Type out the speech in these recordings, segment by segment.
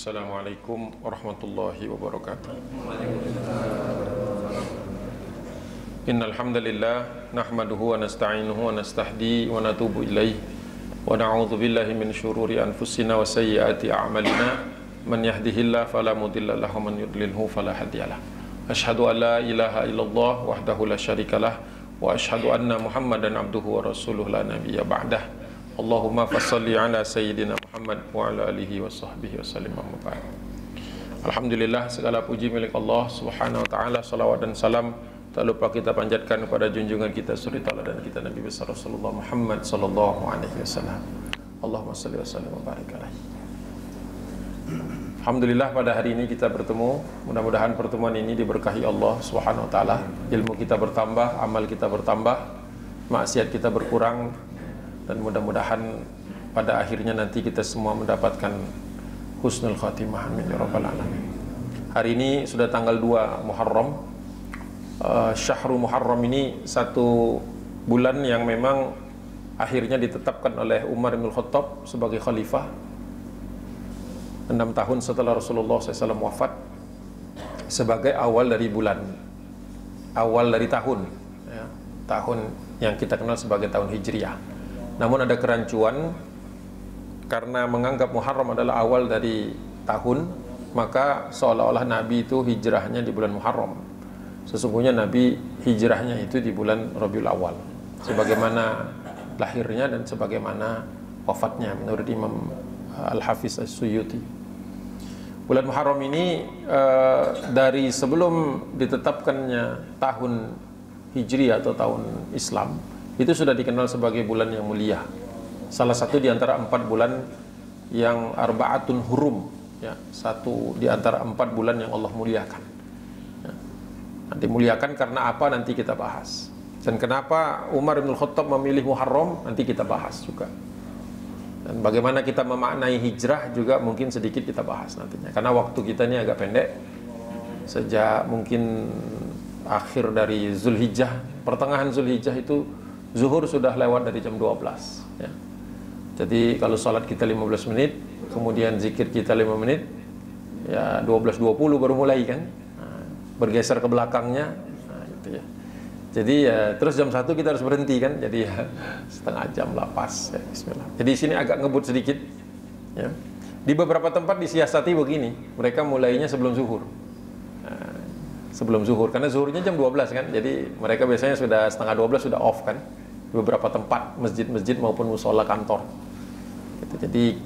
Assalamualaikum warahmatullahi wabarakatuh. Innal hamdalillah nahmaduhu wa nasta'inuhu wa nastahdi wa natubu ilaih wa na'udzu billahi min syururi anfusina wa sayyiati a'malina man yahdihillahu fala mudilla lahu wa man yudlilhu fala hadiyalah. Asyhadu an la ilaha illallah wahdahu la syarikalah wa asyhadu anna Muhammadan abduhu wa rasuluhu la nabiyya ba'dah. Allahumma fassalli ala sayyidina Muhammad wa ala alihi wa sahbihi wa sallim amma ba'd. Alhamdulillah, segala puji milik Allah Subhanahu wa taala, salawat dan salam tak lupa kita panjatkan kepada junjungan kita suri tauladan kita Nabi besar Rasulullah Muhammad sallallahu alaihi wasallam. Allahumma shalli wa sallim wa barik alaihi. Alhamdulillah, pada hari ini kita bertemu. Mudah-mudahan pertemuan ini diberkahi Allah Subhanahu wa taala. Ilmu kita bertambah, amal kita bertambah, maksiat kita berkurang, dan mudah-mudahan pada akhirnya nanti kita semua mendapatkan husnul khatimah. Amin ya rabbal alamin. Hari ini sudah tanggal 2 Muharram. Syahrul Muharram ini satu bulan yang memang akhirnya ditetapkan oleh Umar bin Khattab sebagai khalifah 6 tahun setelah Rasulullah SAW wafat, sebagai awal dari bulan, awal dari tahun ya, tahun yang kita kenal sebagai tahun Hijriah. Namun ada kerancuan, karena menganggap Muharram adalah awal dari tahun, maka seolah-olah Nabi itu hijrahnya di bulan Muharram. Sesungguhnya Nabi hijrahnya itu di bulan Rabiul Awal, sebagaimana lahirnya dan sebagaimana wafatnya menurut Imam Al-Hafiz As-Suyuti. Bulan Muharram ini dari sebelum ditetapkannya tahun Hijriah atau tahun Islam, itu sudah dikenal sebagai bulan yang mulia. Salah satu di antara 4 bulan yang arba'atun hurum, ya, satu di antara 4 bulan yang Allah muliakan. Ya. Nanti muliakan karena apa, nanti kita bahas. Dan kenapa Umar bin Khattab memilih Muharram, nanti kita bahas juga. Dan bagaimana kita memaknai hijrah juga mungkin sedikit kita bahas nantinya. Karena waktu kita ini agak pendek. Sejak mungkin akhir dari Zulhijjah, pertengahan Zulhijjah itu zuhur sudah lewat dari jam 12 ya. Jadi kalau salat kita 15 menit, kemudian zikir kita 5 menit, ya 12.20 baru mulai kan, nah, bergeser ke belakangnya, nah, gitu ya. Jadi ya terus jam 1 kita harus berhenti kan, jadi ya, setengah jam lapas ya, bismillah. Jadi sini agak ngebut sedikit ya. Di beberapa tempat disiasati begini, mereka mulainya sebelum zuhur, nah, sebelum zuhur, karena zuhurnya jam 12 kan, jadi mereka biasanya sudah setengah 12 sudah off kan, di beberapa tempat masjid-masjid maupun musola kantor gitu. Jadi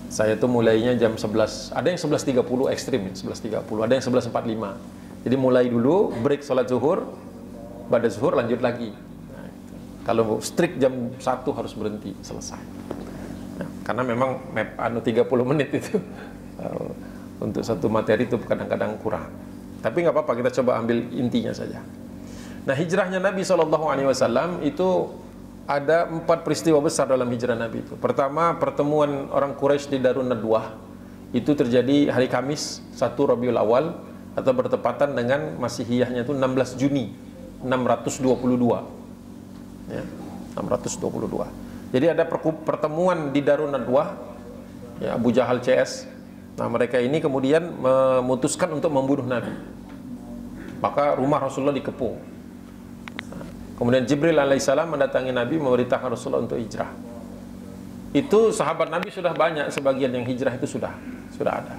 saya tuh mulainya jam 11, ada yang 11.30 ekstrim, 11.30, ada yang 11.45. Jadi mulai dulu, break sholat zuhur, pada zuhur lanjut lagi. Nah, gitu. Kalau strict jam 1 harus berhenti, selesai. Nah, karena memang map 30 menit itu untuk satu materi itu kadang-kadang kurang. Tapi nggak apa-apa, kita coba ambil intinya saja. Nah, hijrahnya Nabi SAW itu ada 4 peristiwa besar dalam hijrah Nabi itu. Pertama, pertemuan orang Quraisy di Darun Nadwah. Itu terjadi hari Kamis 1 Rabiul Awal, atau bertepatan dengan Masihiyahnya itu 16 Juni 622 ya, 622. Jadi ada pertemuan di Darun Nadwah ya, Abu Jahal CS. Nah, mereka ini kemudian memutuskan untuk membunuh Nabi. Maka rumah Rasulullah dikepung. Kemudian Jibril alaihissalam mendatangi Nabi, memerintahkan Rasulullah untuk hijrah. Itu sahabat Nabi sudah banyak, sebagian yang hijrah itu sudah ada.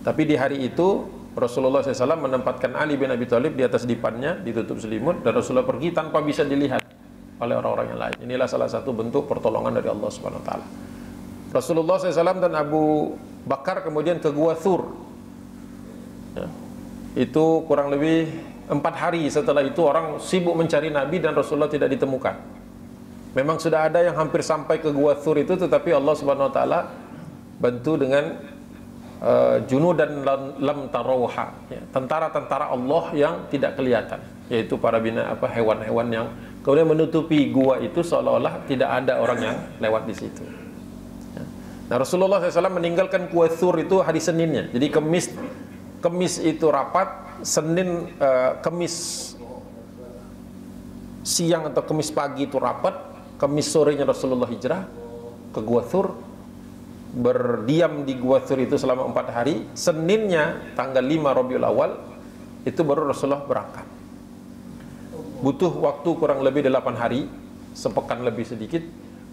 Tapi di hari itu Rasulullah SAW menempatkan Ali bin Abi Thalib di atas dipannya, ditutup selimut, dan Rasulullah pergi tanpa bisa dilihat oleh orang-orang yang lain. Inilah salah satu bentuk pertolongan dari Allah Subhanahu Wa Taala. Rasulullah SAW dan Abu Bakar kemudian ke Gua Thur. Ya. Itu kurang lebih 4 hari setelah itu orang sibuk mencari Nabi dan Rasulullah tidak ditemukan. Memang sudah ada yang hampir sampai ke Gua Thur itu, tetapi Allah Subhanahu Wa Taala bantu dengan junudan lam tarawha, ya, tentara-tentara Allah yang tidak kelihatan, yaitu para hewan-hewan yang kemudian menutupi gua itu, seolah-olah tidak ada orang yang lewat di situ. Ya. Nah, Rasulullah SAW meninggalkan Gua Thur itu hari Seninnya. Jadi Kemis itu rapat, Senin, Kemis siang atau Kemis pagi itu rapat, Kemis sorenya Rasulullah hijrah ke Gua Thur. berdiam di Gua Thur itu selama 4 hari. Seninnya tanggal 5 Rabiul Awal itu baru Rasulullah berangkat. Butuh waktu kurang lebih 8 hari, sepekan lebih sedikit,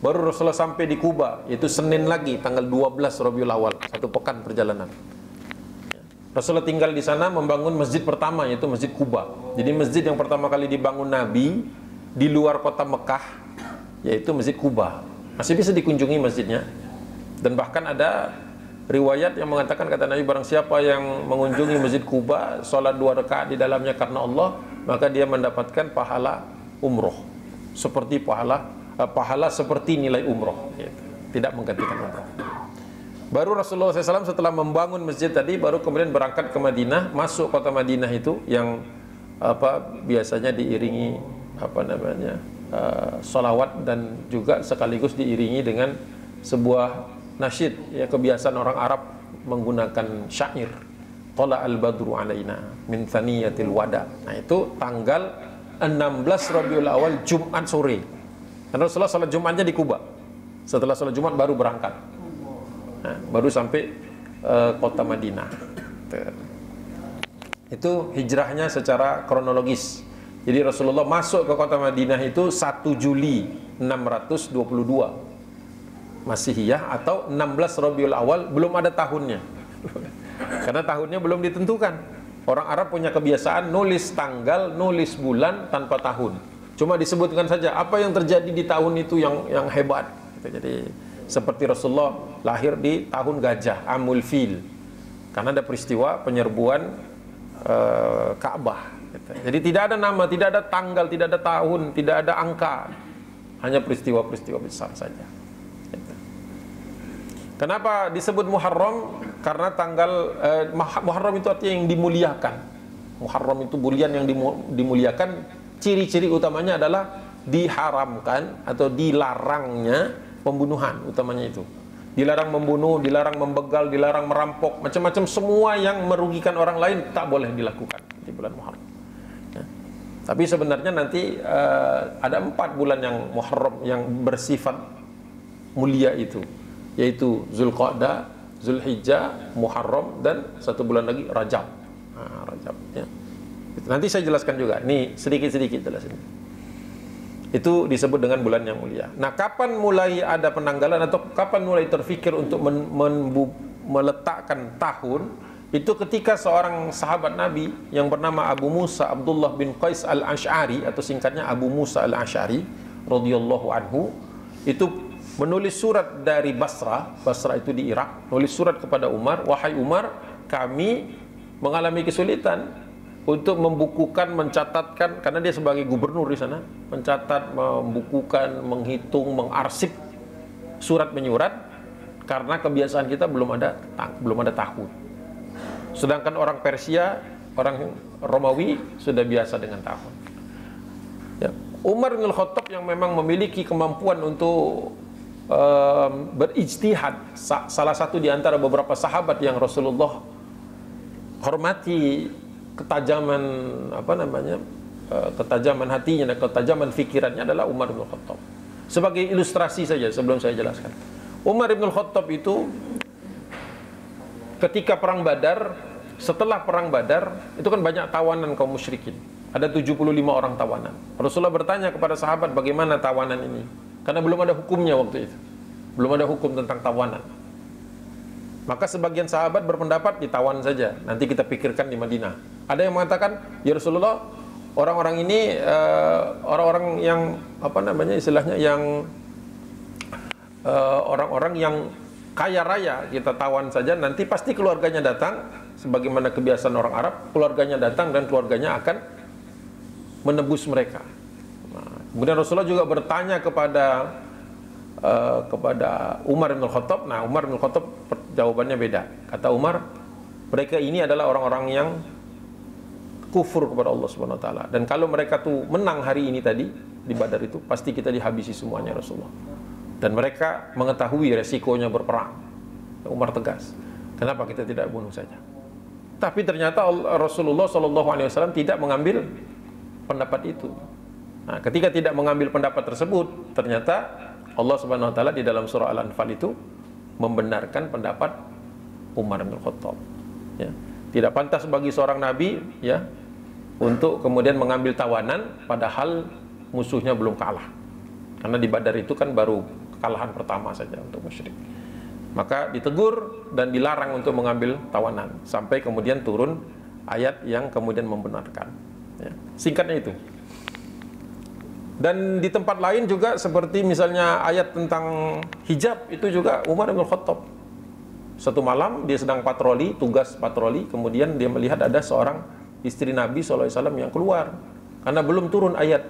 baru Rasulullah sampai di Kuba, yaitu Senin lagi tanggal 12 Rabiul Awal, 1 pekan perjalanan. Rasulullah tinggal di sana, membangun masjid pertama, yaitu Masjid Kuba. Jadi masjid yang pertama kali dibangun Nabi di luar kota Mekah, yaitu Masjid Kuba. Masih bisa dikunjungi masjidnya. Dan bahkan ada riwayat yang mengatakan, kata Nabi, barang siapa yang mengunjungi Masjid Kuba, sholat 2 rakaat di dalamnya karena Allah, maka dia mendapatkan pahala umroh, seperti pahala seperti nilai umroh, gitu. Tidak menggantikan umroh. Baru Rasulullah SAW setelah membangun masjid tadi, baru kemudian berangkat ke Madinah, masuk kota Madinah itu yang biasanya diiringi sholawat dan juga sekaligus diiringi dengan sebuah nasyid, ya, kebiasaan orang Arab menggunakan syair. Tala al-badru alaina min thaniyatil wada. Nah, itu tanggal 16 Rabiul Awal, Jumat sore. Dan Rasulullah salat Jumatnya di Kuba. Setelah salat Jumat baru berangkat. Nah, baru sampai kota Madinah. Itu hijrahnya secara kronologis. Jadi Rasulullah masuk ke kota Madinah itu 1 Juli 622 Masihiyah atau 16 Rabiul Awal, belum ada tahunnya. Karena tahunnya belum ditentukan. Orang Arab punya kebiasaan nulis tanggal, nulis bulan tanpa tahun. Cuma disebutkan saja apa yang terjadi di tahun itu yang hebat. Jadi seperti Rasulullah lahir di tahun gajah, Amul Fil, karena ada peristiwa penyerbuan Ka'bah. Jadi tidak ada nama, tidak ada tanggal, tidak ada tahun, tidak ada angka, hanya peristiwa-peristiwa besar saja. Kenapa disebut Muharram? Karena tanggal Muharram itu artinya yang dimuliakan. Muharram itu bulan yang dimuliakan. Ciri-ciri utamanya adalah diharamkan atau dilarangnya pembunuhan, utamanya itu. Dilarang membunuh, dilarang membegal, dilarang merampok, macam-macam, semua yang merugikan orang lain tak boleh dilakukan di bulan Muharram. Ya. Tapi sebenarnya nanti ada 4 bulan yang Muharram yang bersifat mulia itu, yaitu Zulqa'dah, Zulhijjah, Muharram, dan 1 bulan lagi Rajab. Nah, Rajab, ya. Nanti saya jelaskan juga. Nih sedikit-sedikit jelasin. Itu disebut dengan bulan yang mulia. Nah, kapan mulai ada penanggalan atau kapan mulai terfikir untuk meletakkan tahun? Itu ketika seorang sahabat Nabi yang bernama Abu Musa Abdullah bin Qais al-Ash'ari, atau singkatnya Abu Musa al-Ash'ari radhiyallahu anhu, itu menulis surat dari Basra itu di Irak, nulis surat kepada Umar, wahai Umar, kami mengalami kesulitan untuk membukukan, mencatatkan, karena dia sebagai gubernur di sana, mencatat, membukukan, menghitung, mengarsip surat menyurat, karena kebiasaan kita belum ada tahun. Sedangkan orang Persia, orang Romawi sudah biasa dengan tahun. Ya. Umar bin Khattab yang memang memiliki kemampuan untuk berijtihad, salah satu di antara beberapa sahabat yang Rasulullah hormati ketajaman ketajaman hatinya dan ketajaman fikirannya adalah Umar bin Khattab. Sebagai ilustrasi saja sebelum saya jelaskan, Umar bin Khattab itu ketika perang Badar, setelah perang Badar itu kan banyak tawanan kaum musyrikin, ada 75 orang tawanan. Rasulullah bertanya kepada sahabat, bagaimana tawanan ini? Karena belum ada hukumnya waktu itu, belum ada hukum tentang tawanan. Maka sebagian sahabat berpendapat ditawan saja, nanti kita pikirkan di Madinah. Ada yang mengatakan, ya Rasulullah, orang-orang ini orang-orang yang istilahnya yang orang-orang yang kaya raya, kita tawan saja, nanti pasti keluarganya datang, sebagaimana kebiasaan orang Arab, keluarganya datang dan keluarganya akan menebus mereka. Nah, kemudian Rasulullah juga bertanya kepada Umar bin Khattab. Nah, Umar bin Khattab jawabannya beda. Kata Umar, mereka ini adalah orang-orang yang kufur kepada Allah Subhanahu wa taala, dan kalau mereka tuh menang hari ini tadi di Badar itu, pasti kita dihabisi semuanya Rasulullah. Dan mereka mengetahui resikonya berperang. Umar tegas, kenapa kita tidak bunuh saja? Tapi ternyata Rasulullah SAW tidak mengambil pendapat itu. Nah, ketika tidak mengambil pendapat tersebut, ternyata Allah Subhanahu wa taala di dalam surah Al-Anfal itu membenarkan pendapat Umar bin Khattab. Ya. Tidak pantas bagi seorang nabi ya untuk kemudian mengambil tawanan padahal musuhnya belum kalah. Karena di Badar itu kan baru kekalahan pertama saja untuk musyrik. Maka ditegur dan dilarang untuk mengambil tawanan sampai kemudian turun ayat yang kemudian membenarkan. Ya. Singkatnya itu. Dan di tempat lain juga seperti misalnya ayat tentang hijab, itu juga Umar bin Khattab. Satu malam dia sedang patroli, tugas patroli, kemudian dia melihat ada seorang istri Nabi SAW yang keluar karena belum turun ayat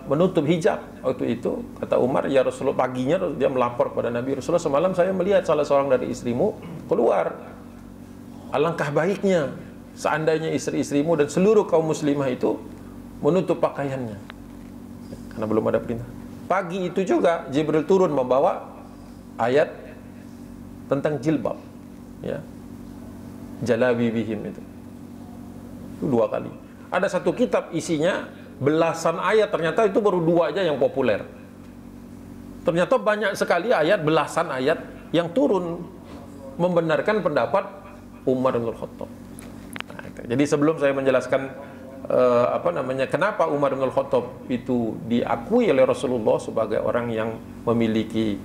menutup hijab. Waktu itu kata Umar, ya Rasulullah, paginya dia melapor kepada Nabi, Rasulullah, semalam saya melihat salah seorang dari istrimu keluar. Alangkah baiknya seandainya istri-istrimu dan seluruh kaum muslimah itu menutup pakaiannya, karena belum ada perintah. Pagi itu juga Jibril turun membawa ayat tentang jilbab, ya, jalabi bihim itu 2 kali. Ada satu kitab isinya belasan ayat, ternyata itu baru 2 aja yang populer. Ternyata banyak sekali ayat, belasan ayat yang turun membenarkan pendapat Umar bin Khattab. Nah, jadi sebelum saya menjelaskan kenapa Umar bin Khattab itu diakui oleh Rasulullah sebagai orang yang memiliki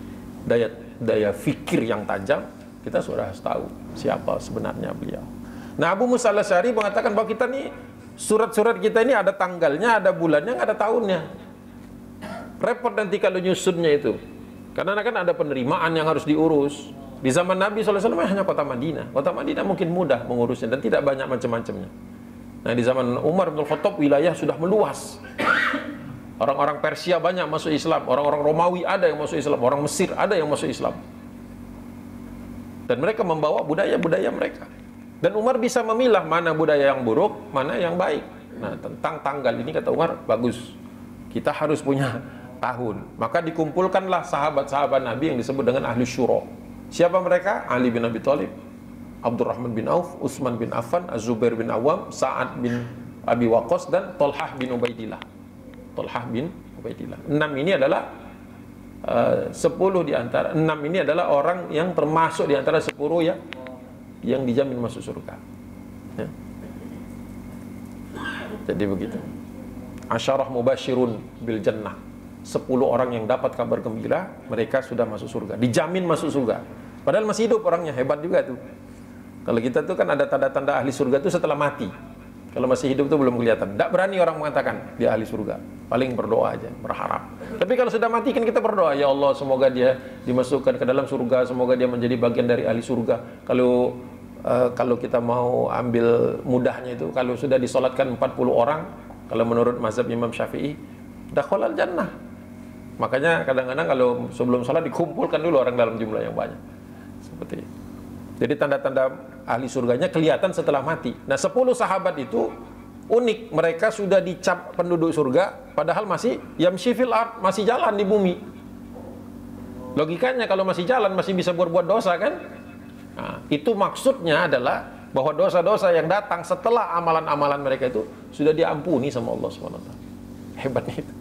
daya fikir yang tajam, kita sudah tahu siapa sebenarnya beliau. Nah, Abu Musa al-Asy'ari mengatakan bahwa kita nih, surat-surat kita ini ada tanggalnya, ada bulannya, nggak ada tahunnya. Repot nanti kalau nyusunnya itu, karena kan ada penerimaan yang harus diurus. Di zaman Nabi SAW hanya kota Madinah. Kota Madinah mungkin mudah mengurusnya dan tidak banyak macam-macamnya. Nah, di zaman Umar bin Khattab wilayah sudah meluas. Orang-orang Persia banyak masuk Islam, orang-orang Romawi ada yang masuk Islam, orang Mesir ada yang masuk Islam. Dan mereka membawa budaya-budaya mereka. Dan Umar bisa memilah mana budaya yang buruk, mana yang baik. Nah, tentang tanggal ini kata Umar, bagus. Kita harus punya tahun. Maka dikumpulkanlah sahabat-sahabat Nabi yang disebut dengan Ahli Syura. Siapa mereka? Ali bin Abi Thalib, Abdurrahman bin Auf, Utsman bin Affan, Az-Zubair bin Awam, Sa'ad bin Abi Waqqas, dan Thalhah bin Ubaidillah. Thalhah bin Ubaidillah. 6 ini adalah 10 di antara 6 ini adalah orang yang termasuk di antara 10 ya yang dijamin masuk surga. Ya. Jadi begitu. Asyarah mubashirun bil jannah. 10 orang yang dapat kabar gembira, mereka sudah masuk surga. Dijamin masuk surga. Padahal masih hidup orangnya, hebat juga tuh. Kalau kita tuh kan ada tanda-tanda ahli surga itu setelah mati. Kalau masih hidup tuh belum kelihatan. Tidak berani orang mengatakan dia ahli surga. Paling berdoa aja, berharap. Tapi kalau sudah mati kan kita berdoa, ya Allah semoga dia dimasukkan ke dalam surga, semoga dia menjadi bagian dari ahli surga. Kalau kita mau ambil mudahnya itu, kalau sudah disolatkan 40 orang, kalau menurut mazhab Imam Syafi'i, dakhalal jannah. Makanya kadang-kadang kalau sebelum sholat dikumpulkan dulu orang dalam jumlah yang banyak. Seperti itu. Jadi tanda-tanda ahli surganya kelihatan setelah mati. Nah, 10 sahabat itu unik, mereka sudah dicap penduduk surga padahal masih yamshi fil ard, masih jalan di bumi. Logikanya kalau masih jalan masih bisa berbuat dosa kan? Nah, itu maksudnya adalah bahwa dosa-dosa yang datang setelah amalan-amalan mereka itu sudah diampuni sama Allah SWT. Hebatnya itu.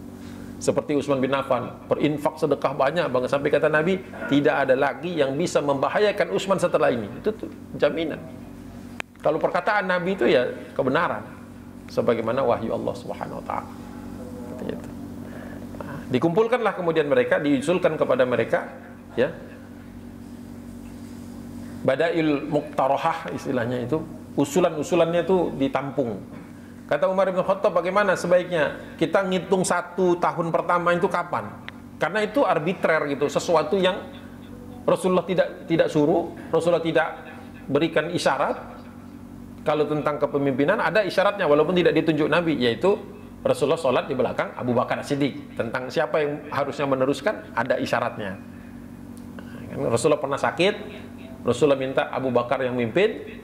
Seperti Utsman bin Affan, berinfak sedekah banyak banget sampai kata Nabi, tidak ada lagi yang bisa membahayakan Utsman setelah ini. Itu tuh jaminan. Kalau perkataan Nabi itu ya kebenaran, sebagaimana wahyu Allah Subhanahu wa taala. Itu. Nah, dikumpulkanlah kemudian mereka, diusulkan kepada mereka, ya. Badail muqtarahah istilahnya itu, usulan-usulannya itu ditampung. Kata Umar bin Khattab, bagaimana sebaiknya kita ngitung 1 tahun pertama itu kapan? Karena itu arbitrer gitu, sesuatu yang Rasulullah tidak suruh, Rasulullah tidak berikan isyarat. Kalau tentang kepemimpinan ada isyaratnya walaupun tidak ditunjuk Nabi, yaitu Rasulullah sholat di belakang Abu Bakar Siddiq. Tentang siapa yang harusnya meneruskan ada isyaratnya. Rasulullah pernah sakit, Rasulullah minta Abu Bakar yang mimpin.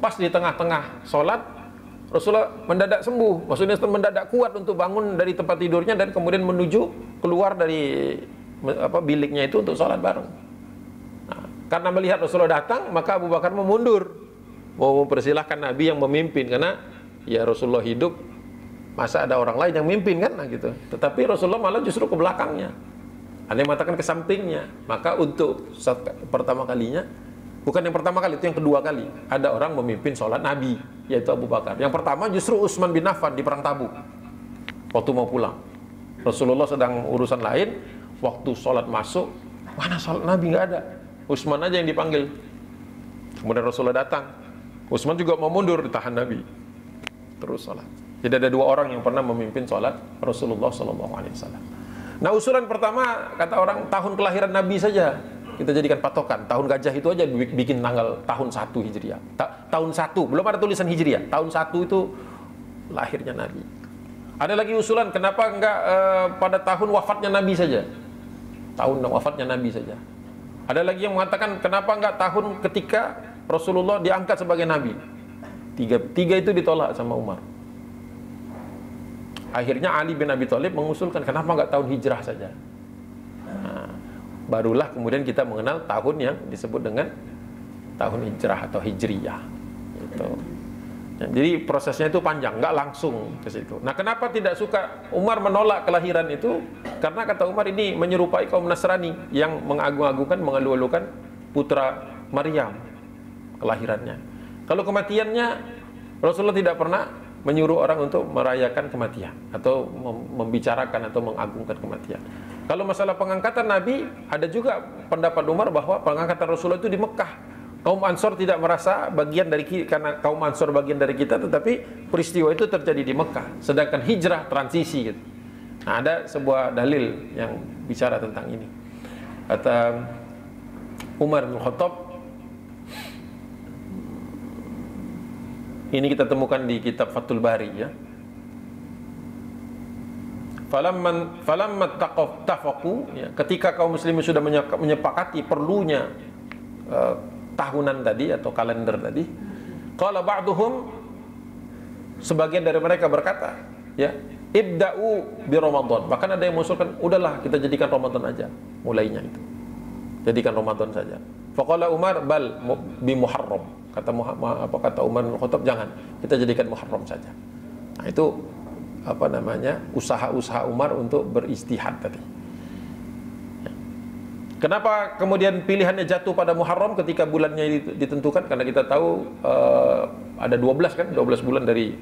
Pas di tengah-tengah sholat Rasulullah mendadak sembuh, maksudnya mendadak kuat untuk bangun dari tempat tidurnya dan kemudian menuju keluar dari biliknya itu untuk sholat bareng. Nah, karena melihat Rasulullah datang, maka Abu Bakar memundur, mau mempersilahkan Nabi yang memimpin, karena ya Rasulullah hidup, masa ada orang lain yang memimpin kan, nah gitu. Tetapi Rasulullah malah justru ke belakangnya. Ada yang mengatakan ke sampingnya. Maka untuk pertama kalinya, bukan yang pertama kali, itu yang kedua kali, ada orang memimpin sholat Nabi, yaitu Abu Bakar. Yang pertama justru Utsman bin Affan di perang Tabuk. Waktu mau pulang, Rasulullah sedang urusan lain, waktu sholat masuk, mana sholat Nabi, nggak ada. Utsman aja yang dipanggil. Kemudian Rasulullah datang, Utsman juga mau mundur, ditahan Nabi. Terus sholat. Jadi ada dua orang yang pernah memimpin sholat Rasulullah SAW. Nah, usulan pertama, kata orang, tahun kelahiran Nabi saja kita jadikan patokan. Tahun gajah itu aja bikin tanggal tahun 1 Hijriah. Tahun 1, belum ada tulisan Hijriah. Tahun 1 itu lahirnya Nabi. Ada lagi usulan, kenapa enggak pada tahun wafatnya Nabi saja? Tahun wafatnya Nabi saja. Ada lagi yang mengatakan, kenapa enggak tahun ketika Rasulullah diangkat sebagai Nabi? Tiga itu ditolak sama Umar. Akhirnya Ali bin Abi Thalib mengusulkan, kenapa enggak tahun hijrah saja? Nah, barulah kemudian kita mengenal tahun yang disebut dengan tahun hijrah atau hijriyah. Gitu. Ya, jadi prosesnya itu panjang, nggak langsung ke situ. Nah, kenapa tidak suka Umar menolak kelahiran itu? Karena kata Umar, ini menyerupai kaum Nasrani yang mengagung-agungkan, mengeluh-elukan putra Maryam kelahirannya. Kalau kematiannya, Rasulullah tidak pernah menyuruh orang untuk merayakan kematian atau membicarakan atau mengagungkan kematian. Kalau masalah pengangkatan Nabi, ada juga pendapat Umar bahwa pengangkatan Rasulullah itu di Mekah. Kaum Ansor tidak merasa bagian dari kita, karena kaum Ansor bagian dari kita, tetapi peristiwa itu terjadi di Mekah. Sedangkan hijrah transisi gitu. Nah, ada sebuah dalil yang bicara tentang ini. Kata Umar bin Khattab, ini kita temukan di kitab Fathul Bari ya. Falamma taqafu, ya, ketika kaum muslimin sudah menyepakati perlunya tahunan tadi atau kalender tadi, qala ba'duhum, sebagian dari mereka berkata, ya, ibda'u bi Ramadan. Bahkan ada yang mengusulkan, udahlah kita jadikan Ramadan aja mulainya itu. Jadikan Ramadan saja. Faqala Umar bal bi Muharram. Kata Umar bin Khattab, jangan, kita jadikan Muharram saja. Nah, itu apa namanya? Usaha-usaha Umar untuk beristihad tadi. Kenapa kemudian pilihannya jatuh pada Muharram ketika bulannya ditentukan? Karena kita tahu ada 12 kan, 12 bulan dari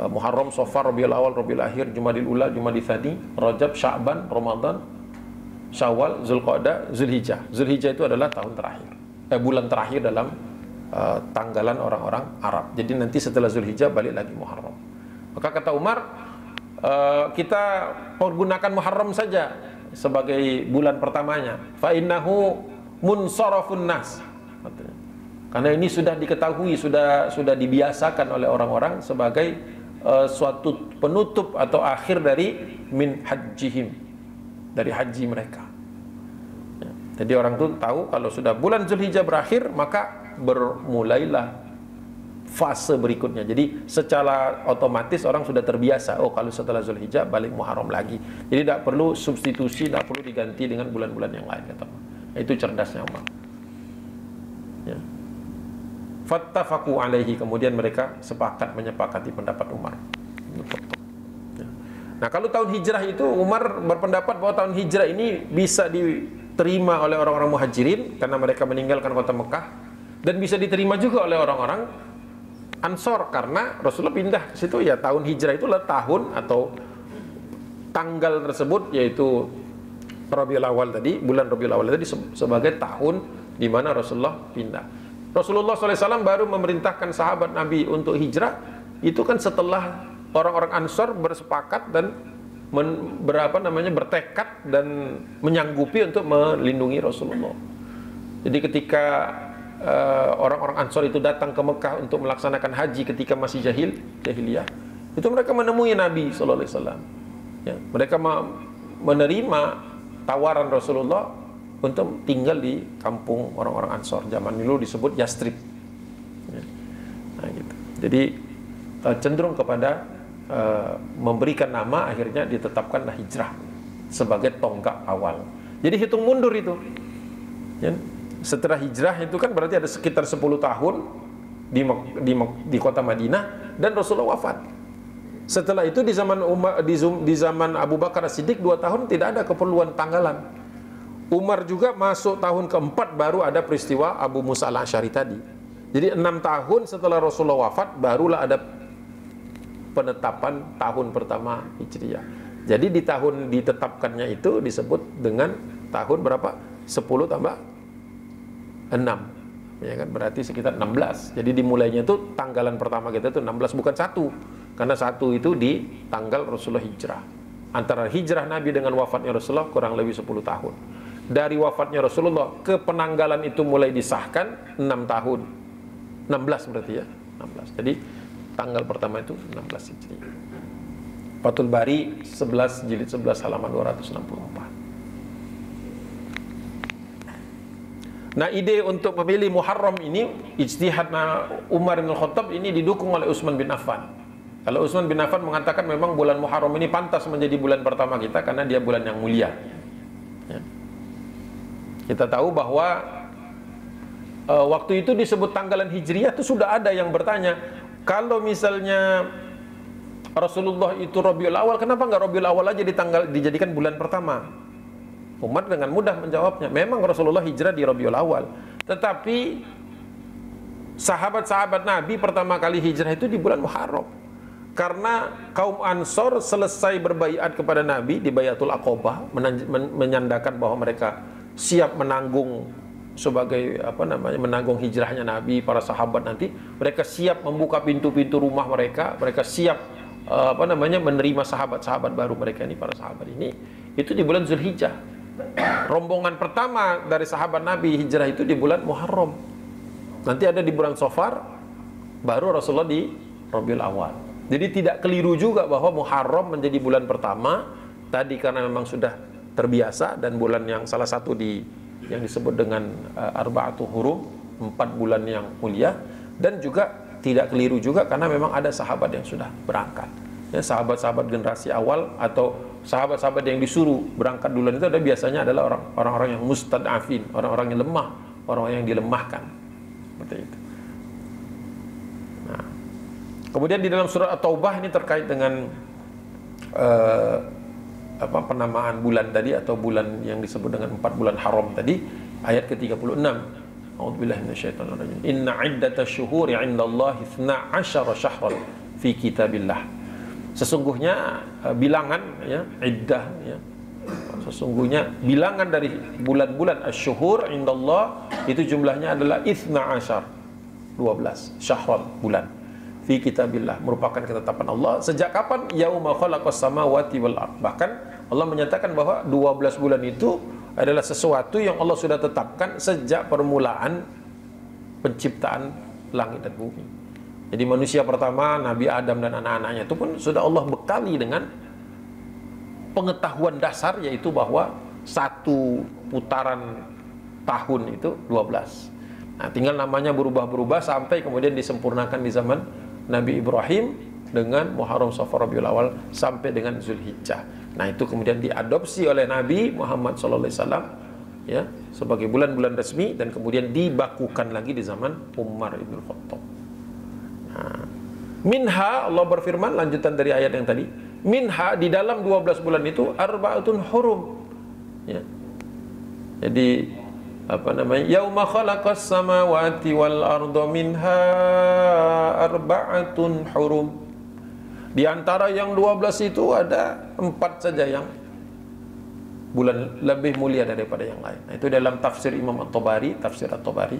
Muharram, Safar, Rabiul Awal, Rabiul Akhir, Jumadil Ula, Jumadil Tsani, Rajab, Sya'ban, Ramadan, Syawal, Zulqa'dah, Zulhijjah. Zulhijjah itu adalah tahun terakhir, bulan terakhir dalam tanggalan orang-orang Arab. Jadi nanti setelah Zulhijjah balik lagi Muharram. Maka kata Umar, kita pergunakan Muharram saja sebagai bulan pertamanya. Fa innahu munsarafun nas. Karena ini sudah diketahui, sudah dibiasakan oleh orang-orang sebagai suatu penutup atau akhir dari min hajjihim, dari haji mereka. Ya. Jadi orang itu tahu kalau sudah bulan Zulhijjah berakhir, maka bermulailah fase berikutnya. Jadi secara otomatis orang sudah terbiasa, oh kalau setelah Zulhijjah balik Muharram lagi. Jadi tidak perlu substitusi, tidak perlu diganti dengan bulan-bulan yang lain, kata Umar. Itu cerdasnya Umar. Ya. Fattafaqu alaihi, kemudian mereka menyepakati pendapat Umar. Ya. Nah, kalau tahun hijrah itu Umar berpendapat bahwa tahun hijrah ini bisa diterima oleh orang-orang muhajirin karena mereka meninggalkan kota Mekah, dan bisa diterima juga oleh orang-orang Ansor karena Rasulullah pindah ke situ. Ya, tahun hijrah itulah tahun atau tanggal tersebut, yaitu Rabiul Awal tadi, bulan Rabiul Awal tadi sebagai tahun di mana Rasulullah pindah. Rasulullah SAW baru memerintahkan sahabat Nabi untuk hijrah itu kan setelah orang-orang Ansor bersepakat dan bertekad dan menyanggupi untuk melindungi Rasulullah. Jadi ketika orang-orang Ansor itu datang ke Mekah untuk melaksanakan haji ketika masih jahiliyah, itu mereka menemui Nabi SAW. Ya, mereka menerima tawaran Rasulullah untuk tinggal di kampung orang-orang Ansor. Zaman dulu disebut Yastrib. Ya. Nah, gitu. Jadi cenderung kepada memberikan nama, akhirnya ditetapkanlah hijrah sebagai tonggak awal. Jadi hitung mundur itu. Ya. Setelah hijrah itu kan berarti ada sekitar 10 tahun di kota Madinah dan Rasulullah wafat. Setelah itu di zaman Abu Bakar As-Siddiq 2 tahun tidak ada keperluan tanggalan. Umar juga masuk tahun keempat baru ada peristiwa Abu Musa al-Asy'ari tadi. Jadi 6 tahun setelah Rasulullah wafat barulah ada penetapan tahun pertama Hijriah. Jadi di tahun ditetapkannya itu disebut dengan tahun berapa? 10 tambah 6. Ya kan, berarti sekitar 16. Jadi dimulainya itu tanggalan pertama kita itu 16, bukan 1. Karena 1 itu di tanggal Rasulullah hijrah. Antara hijrah Nabi dengan wafatnya Rasulullah kurang lebih 10 tahun. Dari wafatnya Rasulullah ke penanggalan itu mulai disahkan 6 tahun. 16 berarti ya, 16. Jadi tanggal pertama itu 16 Hijriah. Fathul Bari 11 jilid 11 halaman 264. Nah, ide untuk memilih Muharram ini, ijtihad Umar bin Khattab ini didukung oleh Utsman bin Affan. Kalau Utsman bin Affan mengatakan memang bulan Muharram ini pantas menjadi bulan pertama kita karena dia bulan yang mulia. Ya. Kita tahu bahwa waktu itu disebut tanggalan Hijriah itu sudah ada yang bertanya, kalau misalnya Rasulullah itu Rabiul Awal, kenapa nggak Rabiul Awal aja dijadikan bulan pertama? Umar dengan mudah menjawabnya, memang Rasulullah hijrah di Rabiul Awal, tetapi sahabat-sahabat Nabi pertama kali hijrah itu di bulan Muharram. Karena kaum Ansor selesai berbaiat kepada Nabi di Baiatul Aqobah, menyandakan bahwa mereka siap menanggung sebagai menanggung hijrahnya Nabi, para sahabat nanti, mereka siap membuka pintu-pintu rumah mereka, mereka siap menerima sahabat-sahabat baru mereka ini, para sahabat ini. Itu di bulan Zulhijjah. Rombongan pertama dari sahabat Nabi hijrah itu di bulan Muharram. Nanti ada di bulan Safar, baru Rasulullah di Rabiul Awal. Jadi tidak keliru juga bahwa Muharram menjadi bulan pertama tadi karena memang sudah terbiasa, dan bulan yang salah satu yang disebut dengan Arba'atu Hurum, 4 bulan yang mulia, dan juga tidak keliru juga karena memang ada sahabat yang sudah berangkat. Ya, sahabat-sahabat generasi awal atau sahabat-sahabat yang disuruh berangkat duluan itu ada biasanya adalah orang-orang yang mustad'afin, orang-orang yang lemah, orang-orang yang dilemahkan. Seperti itu. Nah, kemudian di dalam surat At-Taubah ini terkait dengan penamaan bulan tadi atau bulan yang disebut dengan 4 bulan haram tadi, ayat ke-36. A'udzubillahi minasyaitonirrajim. Inna 'iddatasy-syuhuri 'indallahi 12 syahran fi kitabillah. Sesungguhnya bilangan ya, iddah ya. Sesungguhnya bilangan dari bulan-bulan asy-syuhur indallah itu jumlahnya adalah 12 syahran bulan fi kitabillah, merupakan ketetapan Allah. Sejak kapan? Yauma khalaqas samawati wal ard. Bahkan Allah menyatakan bahwa 12 bulan itu adalah sesuatu yang Allah sudah tetapkan sejak permulaan penciptaan langit dan bumi. Jadi manusia pertama, Nabi Adam dan anak-anaknya itu pun sudah Allah bekali dengan pengetahuan dasar, yaitu bahwa satu putaran tahun itu 12. Nah, tinggal namanya berubah-berubah sampai kemudian disempurnakan di zaman Nabi Ibrahim dengan Muharram, Safar, Rabiul Awal sampai dengan Zulhijjah. Nah, itu kemudian diadopsi oleh Nabi Muhammad SAW ya, sebagai bulan-bulan resmi, dan kemudian dibakukan lagi di zaman Umar ibn Khattab. Nah, minha, Allah berfirman lanjutan dari ayat yang tadi, minha, di dalam 12 bulan itu arba'atun hurum ya. Jadi yauma khalaqas samawati wal arda minha arba'atun hurum. Di antara yang 12 itu ada 4 saja yang bulan lebih mulia daripada yang lain. Nah, itu dalam tafsir Imam At-Tabari, tafsir At-Tabari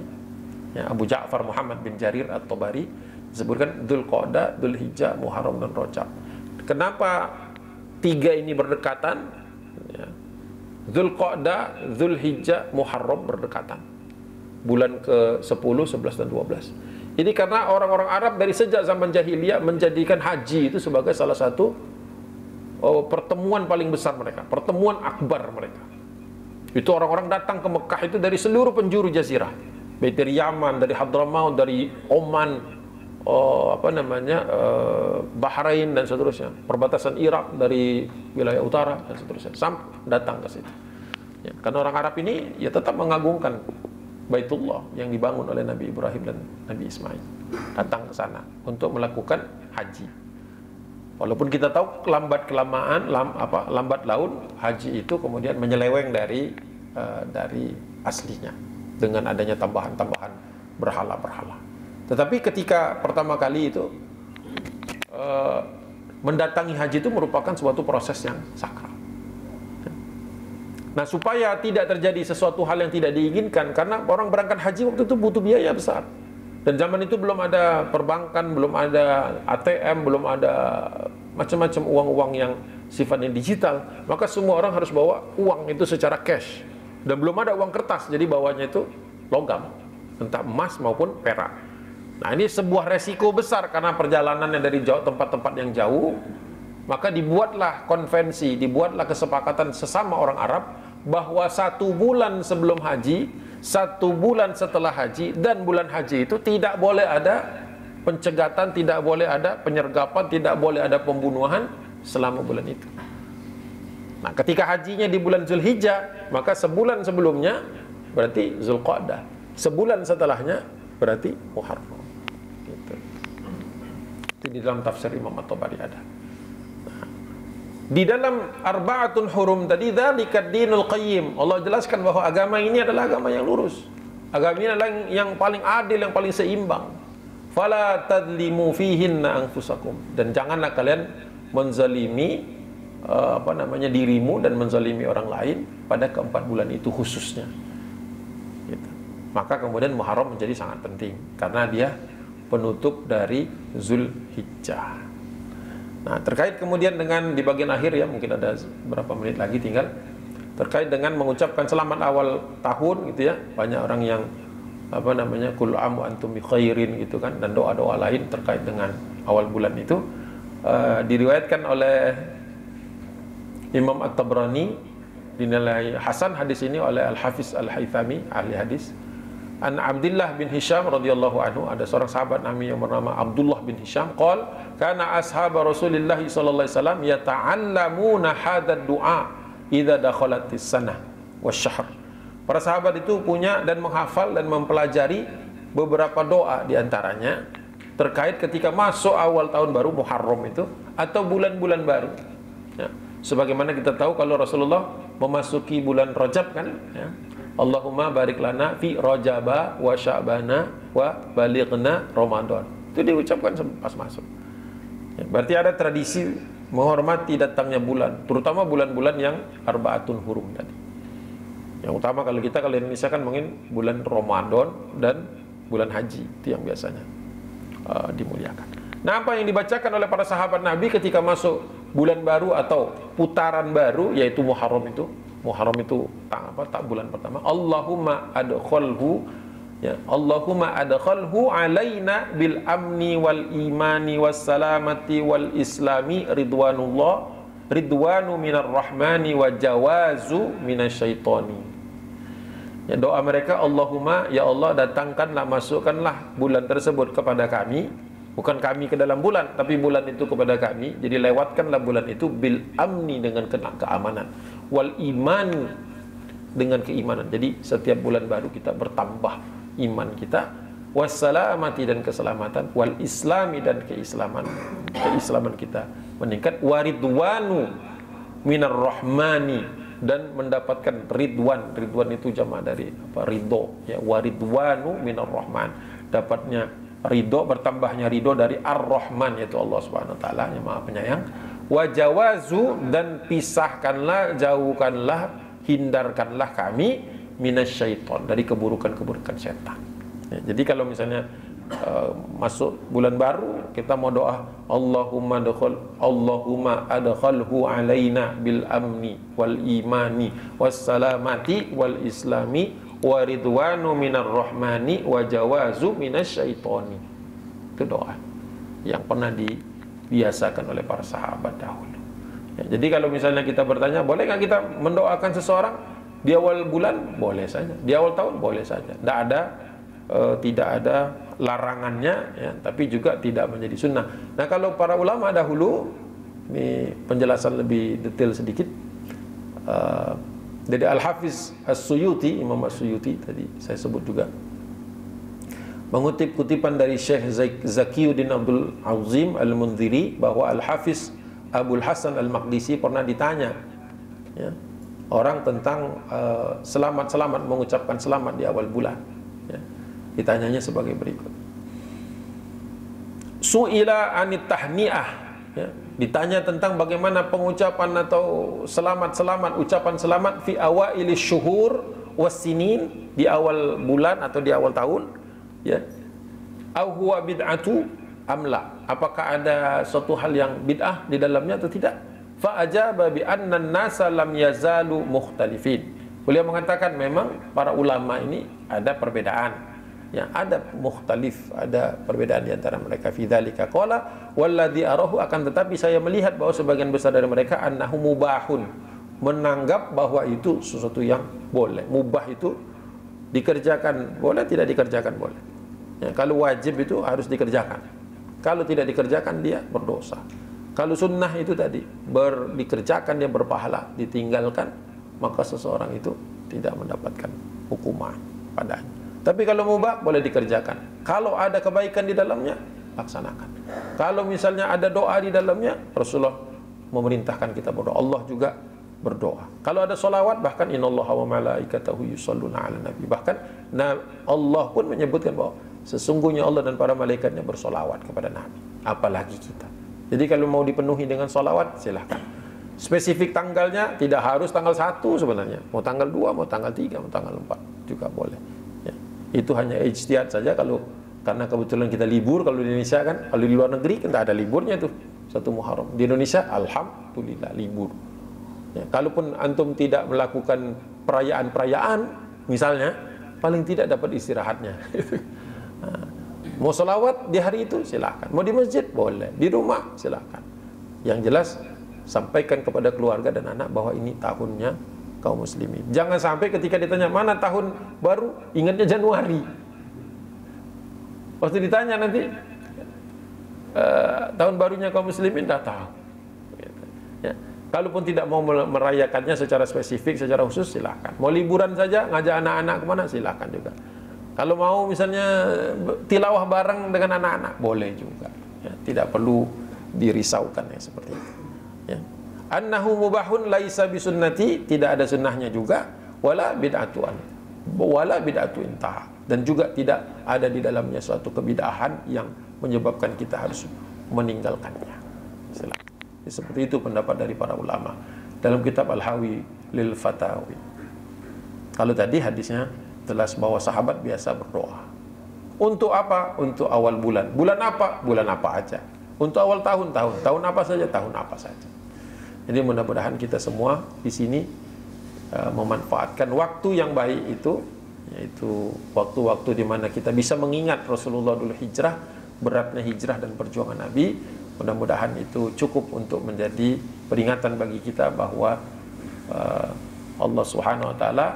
ya, Abu Ja'far Muhammad bin Jarir At-Tabari disebutkan Dzulqa'dah, Dzulhijjah, Muharram dan Rajab. Kenapa 3 ini berdekatan ya? Dzulqa'dah, Dzulhijjah, Muharram berdekatan. Bulan ke-10, 11 dan 12. Ini karena orang-orang Arab dari sejak zaman jahiliyah menjadikan haji itu sebagai salah satu pertemuan paling besar mereka, pertemuan akbar mereka. Itu orang-orang datang ke Mekah itu dari seluruh penjuru jazirah, baik dari Yaman, dari Hadramaut, dari Oman, Bahrain dan seterusnya, perbatasan Irak dari wilayah utara dan seterusnya, sampai datang ke situ. Ya, karena orang Arab ini ya tetap mengagungkan Baitullah yang dibangun oleh Nabi Ibrahim dan Nabi Ismail, datang ke sana untuk melakukan haji. Walaupun kita tahu lambat laun haji itu kemudian menyeleweng dari dari aslinya dengan adanya tambahan-tambahan berhala-berhala. Tetapi ketika pertama kali itu mendatangi haji itu merupakan suatu proses yang sakral. Nah, supaya tidak terjadi sesuatu hal yang tidak diinginkan, karena orang berangkat haji waktu itu butuh biaya besar. Dan zaman itu belum ada perbankan, belum ada ATM, belum ada macam-macam uang-uang yang sifatnya digital. Maka semua orang harus bawa uang itu secara cash. Dan belum ada uang kertas, jadi bawanya itu logam, entah emas maupun perak. Nah, ini sebuah resiko besar karena perjalanannya dari jauh, tempat-tempat yang jauh. Maka dibuatlah konvensi, dibuatlah kesepakatan sesama orang Arab bahwa 1 bulan sebelum haji, 1 bulan setelah haji, dan bulan haji itu tidak boleh ada pencegatan, tidak boleh ada penyergapan, tidak boleh ada pembunuhan selama bulan itu. Nah, ketika hajinya di bulan Zulhijjah, maka sebulan sebelumnya berarti Zulqa'dah, sebulan setelahnya berarti Muharram. Gitu. Itu di dalam tafsir Imam At-Tabari ada. Nah, di dalam Arba'atun Hurum tadi, dzalika dinul qayyim, Allah jelaskan bahwa agama ini adalah agama yang lurus. Agama ini adalah yang paling adil, yang paling seimbang. Fala tadlimu fihinna anfusakum, dan janganlah kalian menzalimi dirimu dan menzalimi orang lain pada keempat bulan itu khususnya. Gitu. Maka kemudian Muharram menjadi sangat penting karena dia penutup dari Zulhijjah. Nah, terkait kemudian dengan di bagian akhir ya, mungkin ada berapa menit lagi tinggal, terkait dengan mengucapkan selamat awal tahun gitu ya. Banyak orang yang kul amu antum bi khairin gitu kan, dan doa-doa lain terkait dengan awal bulan itu diriwayatkan oleh Imam At-Tabrani, dinilai hasan hadis ini oleh Al-Hafiz Al-Haythami, ahli hadis. An Abdullah bin Hisham radhiyallahu anhu, ada seorang sahabat Nabi yang bernama Abdullah bin Hisham, qol kana ashab Rasulillah sallallahu alaihi wasallam yata'allamuna hadzal du'a idza dakhalatis sanah wasyahr. Para sahabat itu punya dan menghafal dan mempelajari beberapa doa diantaranya terkait ketika masuk awal tahun baru Muharram itu atau bulan-bulan baru. Ya. Sebagaimana kita tahu kalau Rasulullah memasuki bulan Rajab kan, ya, Allahumma barik lana fi Rajaba wa Sya'bana wa balighna Ramadan. Itu diucapkan pas masuk. Ya, berarti ada tradisi menghormati datangnya bulan, terutama bulan-bulan yang Arba'atun Hurum tadi. Yang utama kalau Indonesia kan mungkin bulan Ramadan dan bulan haji, itu yang biasanya dimuliakan. Nah, apa yang dibacakan oleh para sahabat Nabi ketika masuk bulan baru atau putaran baru, yaitu Muharram itu. Muharram itu tak bulan pertama. Allahumma adkhalhu, ya, Allahumma adkhalhu alaina bil amni wal imani was salamati wal islami ridwanu minar rahmani wa jawazu minasyaitani. Ya, doa mereka, Allahumma, ya Allah, datangkanlah, masukkanlah bulan tersebut kepada kami. Bukan kami ke dalam bulan, tapi bulan itu kepada kami. Jadi lewatkanlah bulan itu bil amni, dengan keamanan, wal imani, dengan keimanan. Jadi setiap bulan baru kita bertambah iman kita, wassalamati, dan keselamatan, wal islami, dan keislaman kita meningkat, waridwanu minar rahmani, dan mendapatkan ridwan. Ridwan itu jamak dari ridho, ya, waridwanu minar rahman, dapatnya ridho, bertambahnya ridho dari Ar-Rahman, yaitu Allah Subhanahu wa taala yang Maha Penyayang. Wa jawazu, dan pisahkanlah, jauhkanlah, hindarkanlah kami minasyaiton, dari keburukan-keburukan setan. Ya, jadi kalau misalnya masuk bulan baru, kita mau doa Allahumma adkhalhu alaina bil amni wal imani was salamati wal islami wa ridwanu minar rahmani wa jawazu minasyaitoni. Itu doa yang pernah dibiasakan oleh para sahabat dahulu. Ya, jadi kalau misalnya kita bertanya, boleh nggak kita mendoakan seseorang di awal bulan? Boleh saja. Di awal tahun? Boleh saja. Tidak ada larangannya, ya, tapi juga tidak menjadi sunnah. Nah, kalau para ulama dahulu, ini penjelasan lebih detail sedikit. Dari Al-Hafiz As-Suyuti, Imam As-Suyuti tadi saya sebut juga, mengutip kutipan dari Syekh Zakiyuddin Abdul Azim Al-Mundhiri bahwa Al-Hafiz Abul Hasan Al-Maqdisi pernah ditanya, ya, orang tentang selamat-selamat, mengucapkan selamat di awal bulan. Ya. Ditanyanya sebagai berikut. Su'ila anit tahni'ah, ya. Ditanya tentang bagaimana pengucapan atau selamat-selamat, ucapan selamat fi awaili syuhur wassinin, di awal bulan atau di awal tahun, ya. Au huwa bid'atu amla, apakah ada suatu hal yang bid'ah di dalamnya atau tidak? Fa ajaba bi anna an-nasa lam yazalu mukhtalifin. Beliau mengatakan memang para ulama ini ada perbedaan, ya, ada mukhtalif, ada perbedaan di antara mereka. Fi dzalika qala walladzi arahu, akan tetapi saya melihat bahwa sebagian besar dari mereka annahu mubahun, menganggap bahwa itu sesuatu yang boleh. Mubah itu dikerjakan boleh, tidak dikerjakan boleh. Ya, kalau wajib itu harus dikerjakan. Kalau tidak dikerjakan dia berdosa. Kalau sunnah itu tadi dikerjakan dia berpahala, ditinggalkan maka seseorang itu tidak mendapatkan hukuman padanya. Tapi kalau mubah boleh dikerjakan. Kalau ada kebaikan di dalamnya, laksanakan. Kalau misalnya ada doa di dalamnya, Rasulullah memerintahkan kita berdoa. Allah juga berdoa. Kalau ada solawat, bahkan innallaha wa malaikatahu yusholluna ala nabi. Bahkan Allah pun menyebutkan bahwa sesungguhnya Allah dan para malaikatnya bersolawat kepada Nabi. Apalagi kita. Jadi kalau mau dipenuhi dengan solawat, silahkan. Spesifik tanggalnya tidak harus tanggal 1 sebenarnya. Mau tanggal 2, mau tanggal 3, mau tanggal 4 juga boleh. Ya. Itu hanya ijtihad saja, kalau karena kebetulan kita libur. Kalau di Indonesia kan, kalau di luar negeri kan tidak ada liburnya tuh 1 Muharram. Di Indonesia alhamdulillah libur. Ya, kalaupun antum tidak melakukan perayaan-perayaan misalnya, paling tidak dapat istirahatnya. Mau sholawat di hari itu silakan, mau di masjid boleh, di rumah silakan. Yang jelas sampaikan kepada keluarga dan anak bahwa ini tahunnya kaum muslimin. Jangan sampai ketika ditanya mana tahun baru, ingatnya Januari. Waktu ditanya nanti tahun barunya kaum muslimin, dah tahu. Ya. Kalaupun tidak mau merayakannya secara spesifik, secara khusus, silakan. Mau liburan saja, ngajak anak-anak kemana, silakan juga. Kalau mau misalnya tilawah bareng dengan anak-anak, boleh juga. Ya, tidak perlu dirisaukan ya seperti itu. Ya. Annahu mubahun laisa bisunnati, tidak ada sunnahnya juga, wala bid'atuan, wala bid'atu intah, dan juga tidak ada di dalamnya suatu kebid'ahan yang menyebabkan kita harus meninggalkannya. Silakan. Ya, seperti itu pendapat dari para ulama dalam kitab Al-Hawi lil Fatawi. Kalau tadi hadisnya jelas bahwa sahabat biasa berdoa. Untuk apa? Untuk awal bulan. Bulan apa? Bulan apa aja. Untuk awal tahun, tahun apa saja, tahun apa saja. Jadi mudah-mudahan kita semua di sini memanfaatkan waktu yang baik itu, yaitu waktu-waktu di mana kita bisa mengingat Rasulullah dulu hijrah, beratnya hijrah dan perjuangan Nabi. Mudah-mudahan itu cukup untuk menjadi peringatan bagi kita bahwa Allah Subhanahu wa taala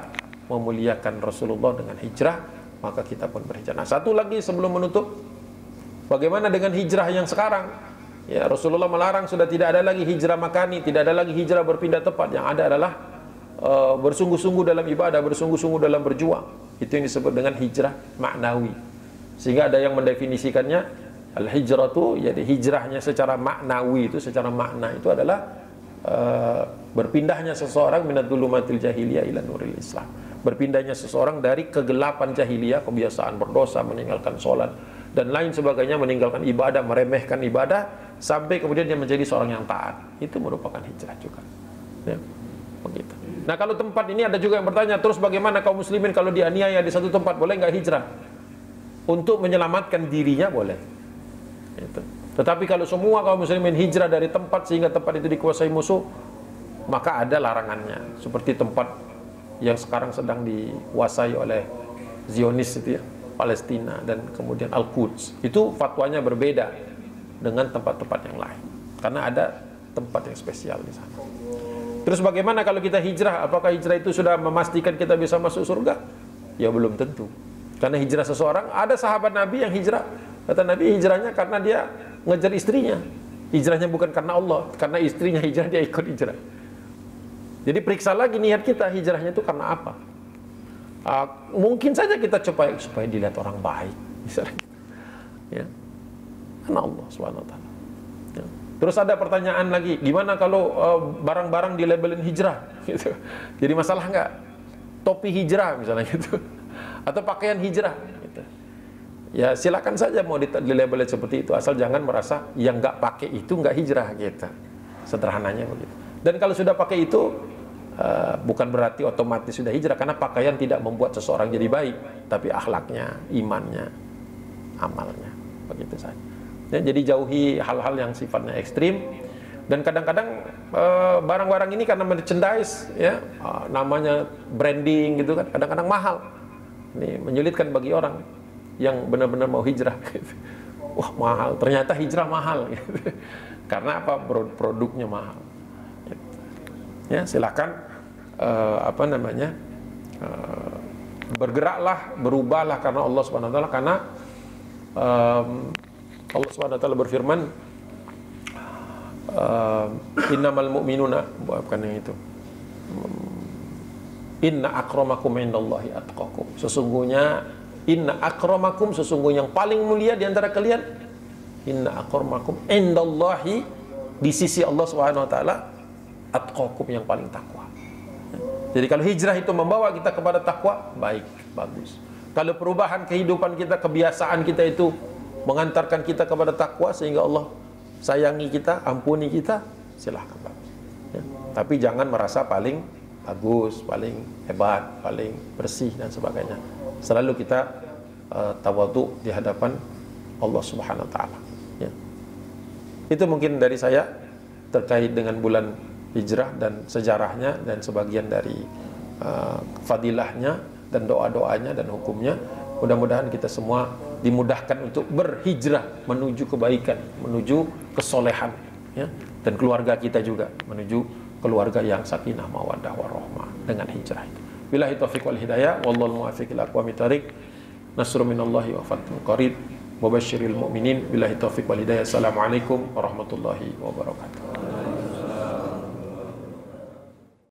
memuliakan Rasulullah dengan hijrah, maka kita pun berhijrah. Nah, satu lagi sebelum menutup, bagaimana dengan hijrah yang sekarang? Ya, Rasulullah melarang, sudah tidak ada lagi hijrah makani, tidak ada lagi hijrah berpindah tempat. Yang ada adalah bersungguh-sungguh dalam ibadah, bersungguh-sungguh dalam berjuang. Itu yang disebut dengan hijrah maknawi. Sehingga ada yang mendefinisikannya al-hijratu, jadi hijrahnya secara maknawi itu, secara makna itu adalah berpindahnya seseorang minad dhulumatil jahiliyah ila nuril Islam. Berpindahnya seseorang dari kegelapan jahiliyah, kebiasaan berdosa, meninggalkan sholat dan lain sebagainya, meninggalkan ibadah, meremehkan ibadah, sampai kemudian dia menjadi seorang yang taat. Itu merupakan hijrah juga. Ya, begitu. Nah, kalau tempat ini ada juga yang bertanya, terus bagaimana kaum muslimin kalau dianiaya di satu tempat, boleh nggak hijrah? Untuk menyelamatkan dirinya boleh. Itu. Tetapi kalau semua kaum muslimin hijrah dari tempat sehingga tempat itu dikuasai musuh, maka ada larangannya. Seperti tempat yang sekarang sedang dikuasai oleh Zionis itu ya, Palestina dan kemudian Al-Quds. Itu fatwanya berbeda dengan tempat-tempat yang lain. Karena ada tempat yang spesial di sana. Terus bagaimana kalau kita hijrah? Apakah hijrah itu sudah memastikan kita bisa masuk surga? Ya belum tentu. Karena hijrah seseorang, ada sahabat Nabi yang hijrah. Kata Nabi, hijrahnya karena dia ngejar istrinya. Hijrahnya bukan karena Allah, karena istrinya hijrah dia ikut hijrah. Jadi periksa lagi niat kita, hijrahnya itu karena apa? Mungkin saja kita supaya dilihat orang baik, misalnya. Ya. Karena Allah Subhanahu wa taala. Terus ada pertanyaan lagi, gimana kalau barang-barang dilabelin hijrah? Gitu. Jadi masalah nggak? Topi hijrah misalnya gitu, atau pakaian hijrah? Gitu. Ya silakan saja mau dilabelin seperti itu, asal jangan merasa yang nggak pakai itu nggak hijrah gitu. Sederhananya begitu. Dan kalau sudah pakai itu, bukan berarti otomatis sudah hijrah, karena pakaian tidak membuat seseorang jadi baik, tapi akhlaknya, imannya, amalnya, begitu saja. Ya, jadi jauhi hal-hal yang sifatnya ekstrim. Dan kadang-kadang barang-barang ini karena merchandise, ya, namanya branding gitu kan, kadang-kadang mahal. Ini menyulitkan bagi orang yang benar-benar mau hijrah. Gitu. Wah mahal, ternyata hijrah mahal. Gitu. Karena apa? Produknya mahal. Gitu. Ya silakan bergeraklah, berubahlah karena Allah Subhanahu Wa Taala, karena Allah Subhanahu Wa Taala berfirman, innamal mu'minuna, bukan yang itu, inna akramakum indallahi atqakum, sesungguhnya inna akramakum, sesungguhnya yang paling mulia di antara kalian, inna akramakum indallahi, di sisi Allah Subhanahu Wa Taala, atqakum, yang paling takwa. Jadi kalau hijrah itu membawa kita kepada takwa, baik, bagus. Kalau perubahan kehidupan kita, kebiasaan kita itu mengantarkan kita kepada takwa sehingga Allah sayangi kita, ampuni kita, silahkan bagus. Ya. Tapi jangan merasa paling bagus, paling hebat, paling bersih dan sebagainya. Selalu kita tawadhu di hadapan Allah Subhanahu Wa Taala. Ya. Itu mungkin dari saya terkait dengan bulan hijrah dan sejarahnya dan sebagian dari fadilahnya dan doa-doanya dan hukumnya. Mudah-mudahan kita semua dimudahkan untuk berhijrah menuju kebaikan, menuju kesolehan, ya, dan keluarga kita juga menuju keluarga yang sakinah mawaddah warahmah dengan hijrah itu. Billahi taufiq wal hidayah, wallahu muwaffiq ila aqwamit thariq. Nasrun minallahi wa fathun qarib. Wa basyiril mu'minin. Billahi taufiq wal hidayah. Assalamualaikum warahmatullahi wabarakatuh.